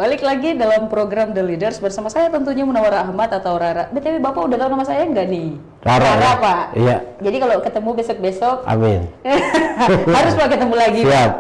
Balik lagi dalam program The Leaders bersama saya tentunya Munawwara Ahmad atau Rara. BTW Bapak udah tahu nama saya nggak nih? Rara, ya? Pak. Iya. Jadi kalau ketemu besok-besok, Amin. harus Pak ketemu lagi. Siap.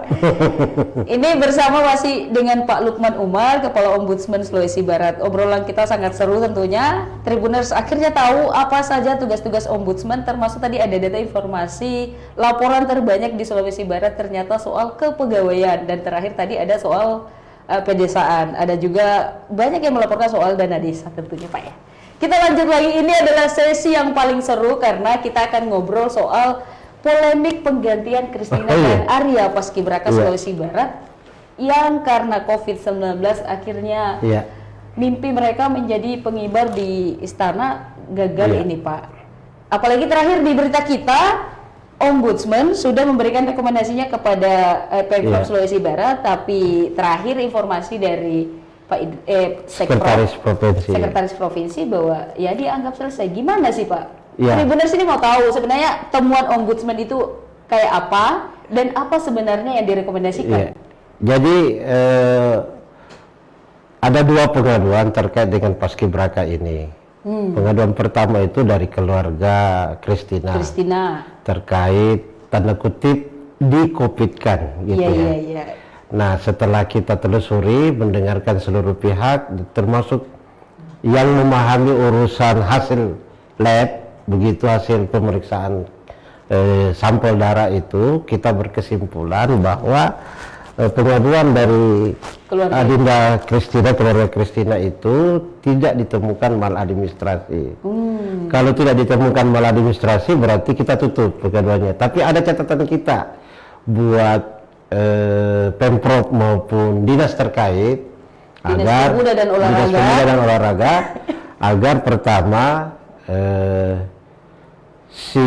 Ini bersama masih dengan Pak Lukman Umar, Kepala Ombudsman Sulawesi Barat. Obrolan kita sangat seru tentunya. Tribuners akhirnya tahu apa saja tugas-tugas Ombudsman, termasuk tadi ada data informasi, laporan terbanyak di Sulawesi Barat ternyata soal kepegawaian, dan terakhir tadi ada soal pedesaan. Ada juga banyak yang melaporkan soal dana desa tentunya Pak ya. Kita lanjut lagi, ini adalah sesi yang paling seru karena kita akan ngobrol soal polemik penggantian Christina dan Arya Paskibraka Sulawesi Barat yang karena COVID-19 akhirnya mimpi mereka menjadi pengibar di istana gagal ini Pak. Apalagi terakhir di berita kita, Ombudsman sudah memberikan rekomendasinya kepada Pemprov Sulawesi Barat, tapi terakhir informasi dari Pak Sekretaris Provinsi bahwa ya dianggap selesai. Gimana sih Pak? Tribuners ini mau tahu sebenarnya temuan Ombudsman itu kayak apa dan apa sebenarnya yang direkomendasikan? Jadi ada dua pengaduan terkait dengan Paskibraka ini. Pengaduan pertama itu dari keluarga Christina terkait tanda kutip di-COVID-kan gitu ya. Nah, setelah kita telusuri, mendengarkan seluruh pihak termasuk yang memahami urusan hasil lab, begitu hasil pemeriksaan sampel darah itu, kita berkesimpulan bahwa pengaduan dari Adinda Christina, keluarga Christina itu tidak ditemukan maladministrasi. Kalau tidak ditemukan maladministrasi berarti kita tutup pengaduannya. Tapi ada catatan kita buat Pemprov maupun dinas terkait agar Pemuda dan Olahraga agar pertama si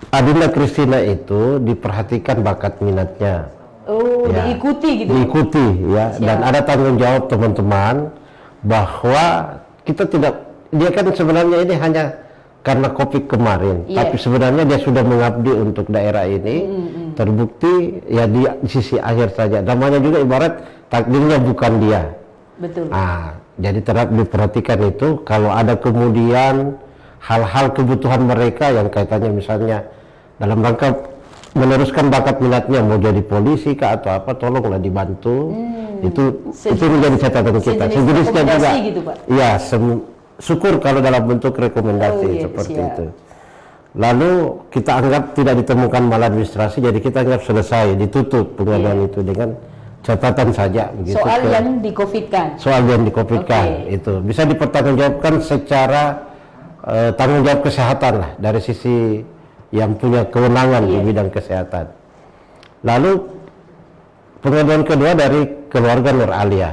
Adinda Christina itu diperhatikan bakat minatnya. Diikuti gitu. Diikuti ya. Dan ada tanggung jawab teman-teman bahwa kita tidak, dia kan sebenarnya ini hanya karena COVID kemarin, tapi sebenarnya dia sudah mengabdi untuk daerah ini. Terbukti ya di sisi akhir saja. Namanya juga ibarat takdirnya bukan dia. Betul. Jadi terhadap diperhatikan itu. Kalau ada kemudian hal-hal kebutuhan mereka yang kaitannya misalnya dalam rangka meneruskan bakat minatnya, mau jadi polisi kah atau apa, tolonglah dibantu. Itu menjadi catatan kita. Sejenisnya juga. Gitu, Pak? Iya, syukur kalau dalam bentuk rekomendasi seperti itu. Lalu kita anggap tidak ditemukan maladministrasi, jadi kita anggap selesai, ditutup pengaduan itu dengan catatan saja begitu. Soal yang di-COVID-kan. Soal yang di-COVID-kan itu bisa dipertanggungjawabkan secara tanggung jawab kesehatan lah dari sisi yang punya kewenangan di bidang kesehatan. Lalu pengaduan kedua dari keluarga Nur Alia.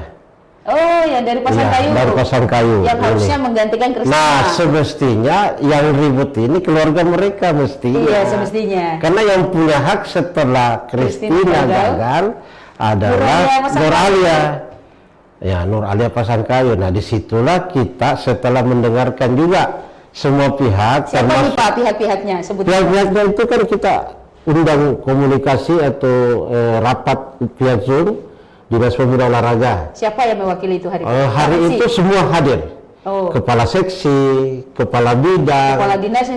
Yang dari Pasangkayu. Dari Pasangkayu. Yang harusnya menggantikan Christina. Nah, semestinya yang ribut ini keluarga mereka mestinya. Iya, semestinya. Karena yang punya hak setelah Christina gagal adalah Nur Alia. Ya, Nur Alia Pasangkayu. Nah, disitulah kita setelah mendengarkan juga semua pihak. Siapa nih Pak pihak-pihaknya? Pihak-pihaknya itu kan kita undang komunikasi atau rapat via Zoom Dinas Pemuda Olahraga. Siapa yang mewakili itu hari itu? Hari itu semua hadir. Kepala seksi, kepala bidang,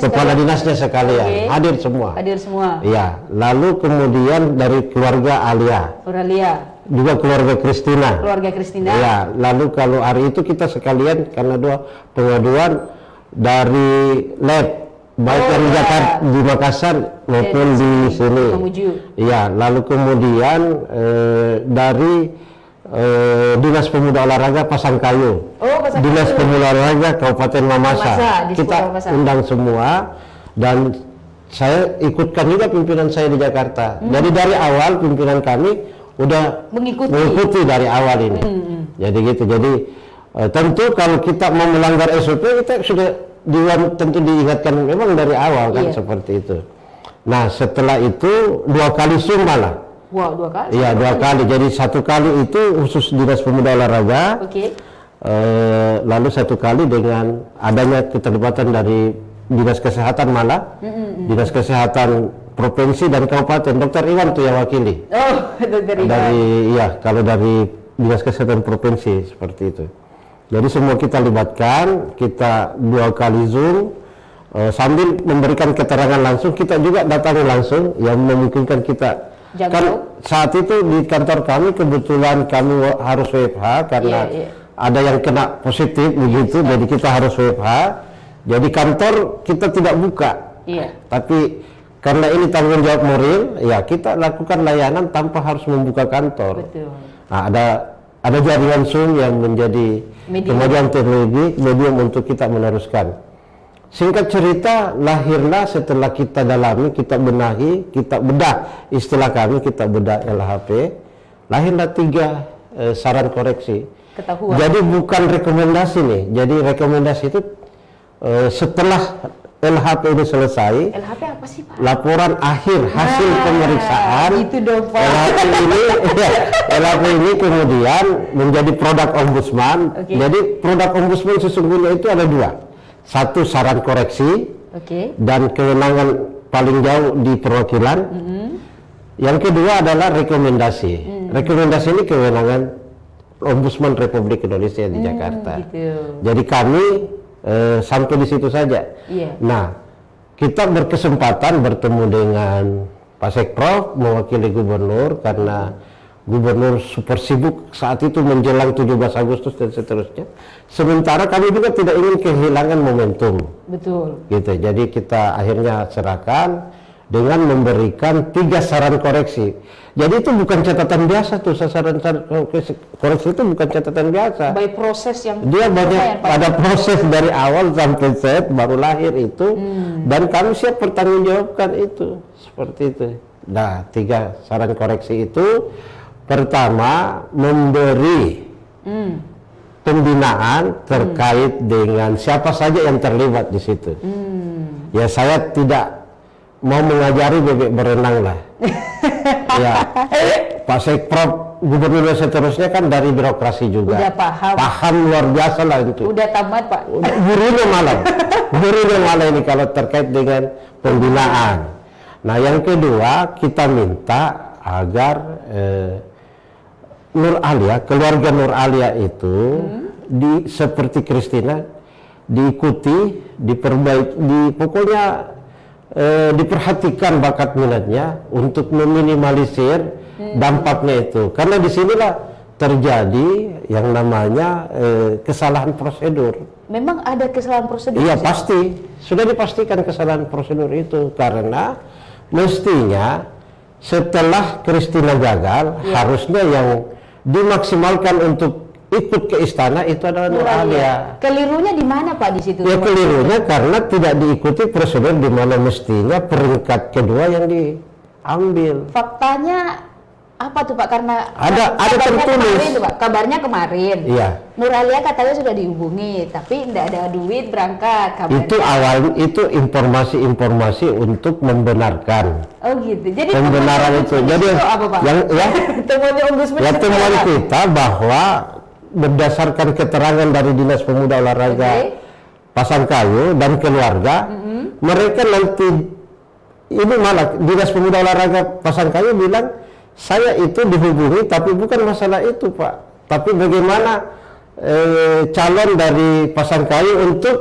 kepala dinasnya sekalian, hadir semua. Hadir semua. Iya. Lalu kemudian dari keluarga Alia. Juga keluarga Christina. Ya. Lalu kalau hari itu kita sekalian karena dua pengaduan dari lab baik yang di Jakarta, di Makassar maupun di sini. Iya, lalu kemudian dari Dinas Pemuda Olahraga Pasangkayu, Dinas Pemuda Olahraga Kabupaten Mamasa, kita undang semua dan saya ikutkan juga pimpinan saya di Jakarta. Jadi dari awal pimpinan kami udah mengikuti dari awal ini. Jadi gitu. Jadi tentu kalau kita mau melanggar SOP kita sudah tentu diingatkan memang dari awal kan seperti itu. Nah setelah itu 2 kali Zoom malah. Wow, 2 kali? Iya 2 kali. Jadi 1 kali itu khusus Dinas Pemuda Olahraga. Lalu 1 kali dengan adanya keterlibatan dari Dinas Kesehatan malah. Dinas Kesehatan Provinsi dan Kabupaten. Dr. Iwan tuh yang wakili. Dr. Iwan. Kalau dari Dinas Kesehatan Provinsi seperti itu. Jadi semua kita libatkan, kita 2 kali Zoom, sambil memberikan keterangan langsung, kita juga datangi langsung yang memungkinkan kita. Kan saat itu di kantor kami kebetulan kami harus WFH karena ada yang kena positif begitu, jadi kita harus WFH. Jadi kantor kita tidak buka. Tapi karena ini tanggung jawab moral, ya kita lakukan layanan tanpa harus membuka kantor. Betul. Nah, ada jaringan Zoom yang menjadi kemajuan teknologi, medium untuk kita meneruskan. Singkat cerita, lahirlah setelah kita dalami, kita benahi, kita bedah, istilah kami kita bedah LHP, lahirlah 3 saran koreksi. Ketahuan. Jadi bukan rekomendasi nih, jadi rekomendasi itu setelah LHP ini selesai. LHP apa sih, Pak? Laporan akhir hasil pemeriksaan. Itu dong, Pak. LHP ini kemudian menjadi produk ombudsman. Jadi produk ombudsman sesungguhnya itu ada 2. Satu, saran koreksi dan kewenangan paling jauh di perwakilan. Yang kedua adalah rekomendasi. Rekomendasi ini kewenangan Ombudsman Republik Indonesia di Jakarta. Gitu. Jadi kami sampai di situ saja. Nah, kita berkesempatan bertemu dengan Pak Sekprov mewakili Gubernur karena Gubernur super sibuk saat itu menjelang 17 Agustus dan seterusnya. Sementara kami juga tidak ingin kehilangan momentum. Betul. Gitu. Jadi kita akhirnya serahkan dengan memberikan 3 saran koreksi. Jadi itu bukan catatan biasa tuh, saran koreksi itu bukan catatan biasa. By proses yang dia banyak, ada proses dari awal sampai set baru lahir itu, dan kami siap bertanggungjawabkan itu seperti itu. Nah, 3 saran koreksi itu. Pertama, memberi pembinaan terkait dengan siapa saja yang terlibat di situ. Ya, saya tidak mau mengajari bebek berenang lah. Ya, Pak Sekprov, Gubernur dan seterusnya kan dari birokrasi juga. Udah paham luar biasa lah itu. Udah tamat, Pak. Gurunya malah ini kalau terkait dengan pembinaan. Nah, yang kedua, kita minta agar Nur Alia, keluarga Nur Alia itu seperti Kristina diikuti, diperbaiki, pokoknya diperhatikan bakat minatnya untuk meminimalisir dampaknya itu. Karena disinilah terjadi yang namanya kesalahan prosedur. Memang ada kesalahan prosedur? Iya, pasti. Sudah dipastikan kesalahan prosedur itu karena mestinya setelah Kristina gagal, harusnya yang dimaksimalkan untuk ikut ke istana itu adalah Nur Alia. Kelirunya di mana, Pak, di situ? Ya, kelirunya karena tidak diikuti prosedur di mana mestinya peringkat kedua yang diambil. Faktanya apa tuh, Pak? Karena ada tertulis itu, Pak. Kabarnya kemarin. Iya. Nur Alia katanya sudah dihubungi, tapi tidak ada duit berangkat. Kabarnya. Itu awalnya itu informasi untuk membenarkan. Oh gitu. Jadi pembenaran itu. Jadi apa, Pak? Temuan kita bahwa berdasarkan keterangan dari Dinas Pemuda Olahraga Pasangkayu dan keluarga, mereka nanti ini malah Dinas Pemuda Olahraga Pasangkayu bilang saya itu dihubungi tapi bukan masalah itu, Pak, tapi bagaimana calon dari Pasangkayu untuk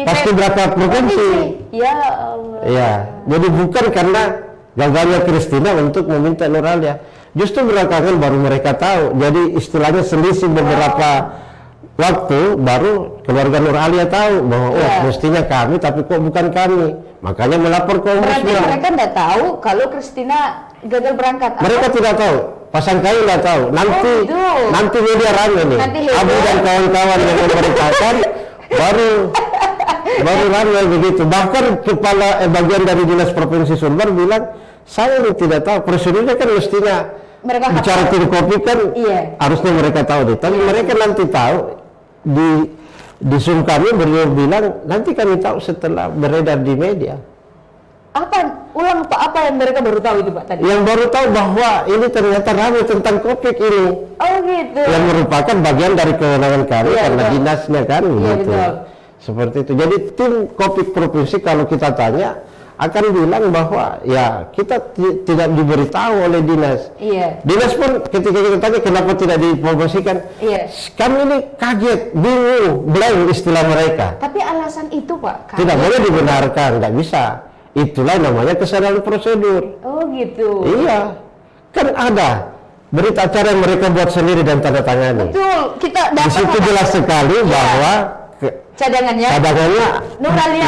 paskibraka provinsi. Ya Allah. Ya, jadi bukan karena gagalnya Kristina untuk meminta Nur Alia. Justru belakangan baru mereka tahu. Jadi istilahnya selisih beberapa waktu baru keluarga Nur Alia tahu bahwa mestinya kami tapi kok bukan kami. Makanya melapor ke Ombudsman. Berarti mereka tidak tahu kalau Kristina gagal berangkat. Mereka tidak tahu. Pasangkayu tidak tahu. Nanti media rame nih. Abu dan kawan-kawan yang memberitakan baru rame begitu. Bahkan kepala bagian dari Dinas Provinsi Sumbar bilang, saya ini tidak tahu. Prosedurnya kan mestinya mereka bicara tim kopi kan harusnya mereka tahu deh. Tapi mereka nanti tahu di Zoom kami beliau bilang nanti kami tahu setelah beredar di media. Ulang Pak, apa yang mereka baru tahu itu, Pak, tadi? Yang baru tahu bahwa ini ternyata ramai tentang Kopik ini. Oh gitu. Yang merupakan bagian dari kewenangan kami karena dinasnya kan gitu. Betul. Seperti itu. Jadi tim Kopik provinsi kalau kita tanya akan bilang bahwa ya kita tidak diberitahu oleh dinas. Iya. Dinas pun ketika kita tanya kenapa tidak dipromosikan, iya. Kami ini kaget, bingung, blank istilah mereka. Tapi alasan itu Pak, tidak boleh dibenarkan, nggak bisa. Itulah namanya kesalahan prosedur. Oh gitu. Iya, kan ada berita acara yang mereka buat sendiri dan tanda tangani. Betul, kita Di situ jelas sekali bahwa cadangannya Nur Alia,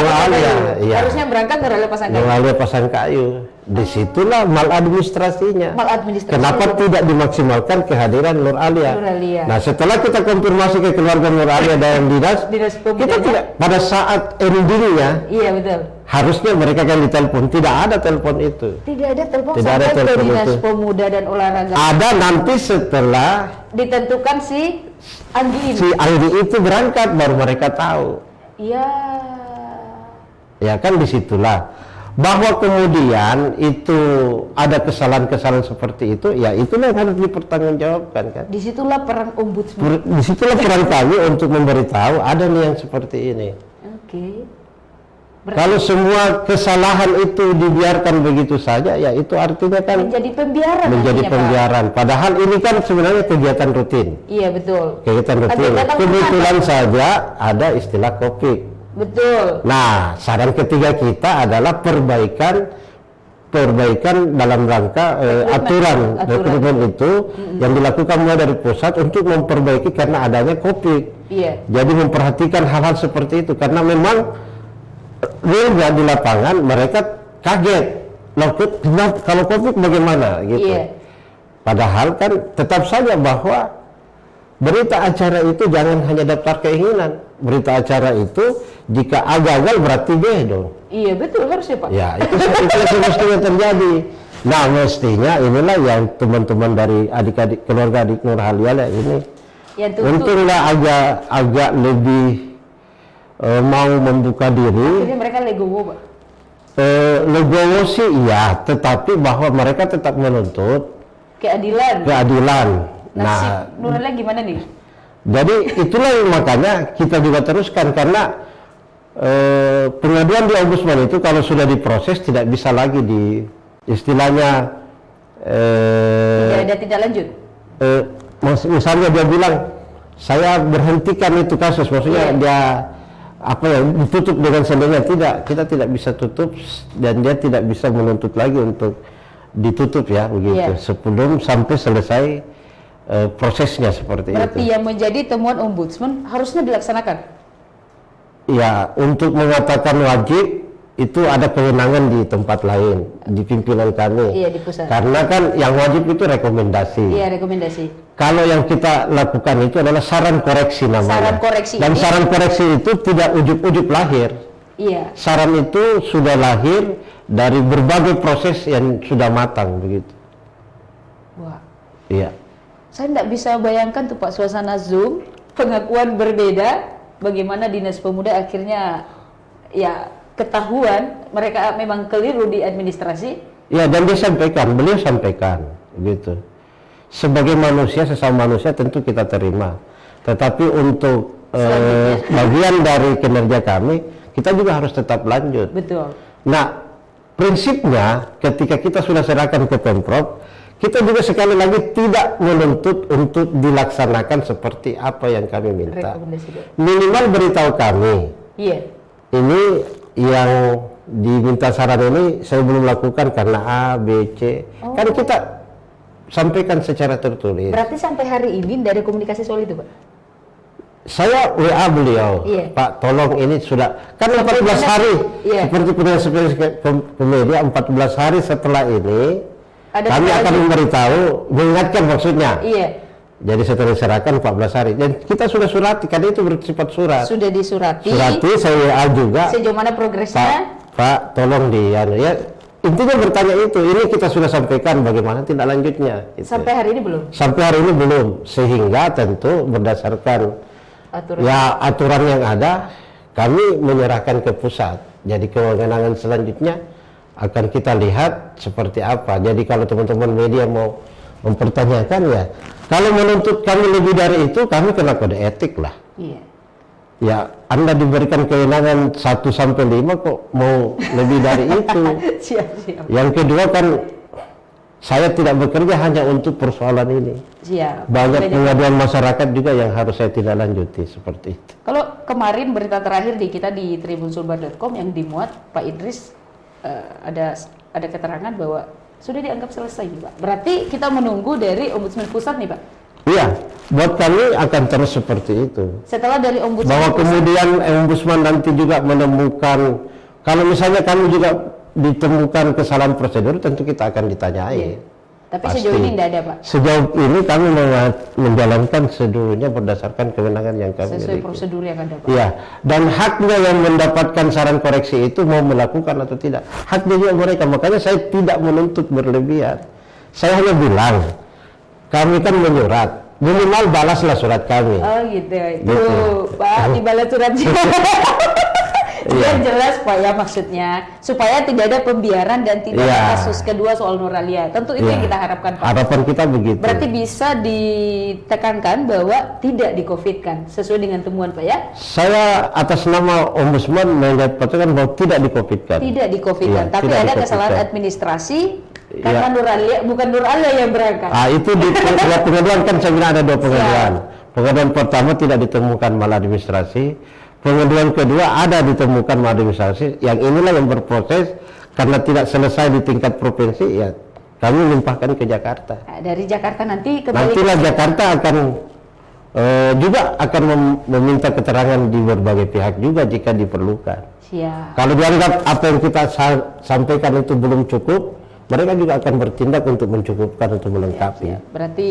iya. harusnya berangkat Nur Alia Pasangkayu. Nur Alia Pasangkayu. Disitulah maladministrasinya. Kenapa tidak dimaksimalkan kehadiran Nur Alia? Nah, setelah kita konfirmasi ke keluarga Nur Alia dan dinas kita tidak pada saat endingnya. Iya betul. Harusnya mereka kan ditelepon, tidak ada telepon itu. Tidak ada telepon tidak sampai ada telepon ke Dinas itu. Pemuda dan Olahraga. Ada nanti setelah ditentukan si Anggi ini. Si Anggi itu berangkat baru mereka tahu. Iya. Ya kan disitulah. Bahwa kemudian itu ada kesalahan-kesalahan seperti itu, ya itulah yang harus dipertanggungjawabkan kan. Disitulah peran ombudsman. Disitulah peran kami untuk memberitahu ada nih yang seperti ini. Oke. Kalau semua kesalahan itu dibiarkan begitu saja, ya itu artinya kan menjadi pembiaran. Menjadi pembiaran. Pak. Padahal ini kan sebenarnya kegiatan rutin. Iya betul. Kegiatan rutin. Kebetulan saja ada istilah Covid. Betul. Nah, saran ketiga kita adalah perbaikan dalam rangka aturan rekrutmen itu yang dilakukan mulai dari pusat untuk memperbaiki karena adanya Covid. Iya. Jadi memperhatikan hal-hal seperti itu karena memang realnya di lapangan mereka kaget. Loh, kalau Covid bagaimana gitu. Iya. Padahal kan tetap saja bahwa berita acara itu jangan hanya daftar keinginan. Berita acara itu jika A gagal berarti B dong. Iya betul, harusnya Pak. Ya itu semestinya terjadi. Nah mestinya inilah yang teman-teman dari adik-adik keluarga adik Nur Alia ini ya, untunglah agak lebih mau membuka diri. Akhirnya mereka legowo Pak. Legowo sih iya, tetapi bahwa mereka tetap menuntut keadilan. Nah, Nur Alia gimana nih? Jadi itulah yang makanya kita juga teruskan karena pengaduan di ombudsman itu kalau sudah diproses tidak bisa lagi di istilahnya tidak lanjut. Misalnya dia bilang saya berhentikan itu kasus, maksudnya dia ditutup dengan sendirinya. Tidak, kita tidak bisa tutup dan dia tidak bisa menuntut lagi untuk ditutup ya begitu sebelum sampai selesai prosesnya seperti itu. Berarti yang menjadi temuan ombudsman harusnya dilaksanakan. Ya, untuk mengatakan wajib itu ada kewenangan di tempat lain, di pimpinan kami. Iya, di pusat. Karena kan yang wajib itu rekomendasi. Iya, rekomendasi. Kalau yang kita lakukan itu adalah saran koreksi namanya. Saran koreksi. Dan saran koreksi itu tidak ujuk-ujuk lahir. Iya. Saran itu sudah lahir dari berbagai proses yang sudah matang begitu. Wah. Iya. Saya tidak bisa bayangkan tuh Pak suasana Zoom, pengakuan berbeda. Bagaimana Dinas Pemuda akhirnya ya ketahuan mereka memang keliru di administrasi. Ya, dan beliau sampaikan gitu. Sebagai manusia, sesama manusia tentu kita terima. Tetapi untuk bagian dari kinerja kami, kita juga harus tetap lanjut. Betul. Nah, prinsipnya ketika kita sudah serahkan ke Pemprov, kita juga sekali lagi tidak menuntut untuk dilaksanakan seperti apa yang kami minta. Minimal beritahu kami. Iya. Ini yang diminta saran ini saya belum lakukan karena A, B, C. Kan kita sampaikan secara tertulis. Berarti sampai hari ini dari komunikasi soal itu, Pak? Saya WA beliau, Pak tolong ini sudah, kan 14 hari, seperti punya media 14 hari setelah ini, kami akan memberitahu, mengingatkan maksudnya. Iya. Jadi setelah diserahkan 14 hari, dan kita sudah surati, karena itu bersifat surat. Sudah disurati. Surati, saya WA juga. Sejauh mana progresnya? Pak tolong ya, intinya bertanya itu, ini kita sudah sampaikan bagaimana tindak lanjutnya. Gitu. Sampai hari ini belum? Sampai hari ini belum, sehingga tentu berdasarkan aturan yang ada, kami menyerahkan ke pusat. Jadi kewenangan selanjutnya akan kita lihat seperti apa. Jadi kalau teman-teman media mau mempertanyakan ya, kalau menuntut kami lebih dari itu, kami kena kode etik lah. Iya. Ya, Anda diberikan kewenangan 1 sampai 5 kok mau lebih dari itu. Siap. Yang kedua kan, saya tidak bekerja hanya untuk persoalan ini. Siap. Banyak pengaduan masyarakat juga yang harus saya tindak lanjuti seperti itu. Kalau kemarin berita terakhir di kita di tribunsulbar.com yang dimuat Pak Idris, ada keterangan bahwa sudah dianggap selesai, Pak. Berarti kita menunggu dari Ombudsman Pusat nih, Pak. Iya, buat kami akan terus seperti itu. Setelah dari Ombudsman bahwa Pusat, kemudian Ombudsman nanti juga menemukan, kalau misalnya kami juga ditemukan kesalahan prosedur, tentu kita akan ditanyai. iya. Tapi Pasti. sejauh ini tidak ada, Pak. Sejauh ini kami menjalankan seluruhnya berdasarkan kewenangan yang kami Sesuai miliki. prosedur yang ada, Pak. Iya, dan haknya yang mendapatkan saran koreksi itu mau melakukan atau tidak, haknya juga mereka. Makanya saya tidak menuntut berlebihan. Saya hanya bilang, kami kan menyurat, minimal balaslah surat kami. Oh gitu. Itu Gitu. Pak dibalas suratnya. Biar jelas Pak ya maksudnya, supaya tidak ada pembiaran dan tidak ada kasus kedua soal Nuralia. Tentu itu yang kita harapkan, Pak. Harapan kita begitu. Berarti bisa ditekankan bahwa tidak di-COVID-kan sesuai dengan temuan, Pak ya? Saya atas nama Ombudsman menyatakan bahwa tidak di-COVID-kan. Tidak di-COVID-kan, Iya, tapi tidak ada di-COVID-kan. kesalahan administrasi karena Nuralia, bukan Nuralia yang berangkat. Itu di pengaduan kan saya bilang ada 2 pengaduan. Pengaduan pertama tidak ditemukan maladministrasi. Pengaduan kedua ada ditemukan maladministrasi. Yang inilah yang berproses karena tidak selesai di tingkat provinsi, ya kami limpahkan ke Jakarta. Nah, dari Jakarta nanti kembali. Nantilah Jakarta akan juga akan meminta keterangan di berbagai pihak juga jika diperlukan. Siap. Kalau dianggap apa yang kita sampaikan itu belum cukup, mereka juga akan bertindak untuk mencukupkan, untuk melengkapi. Berarti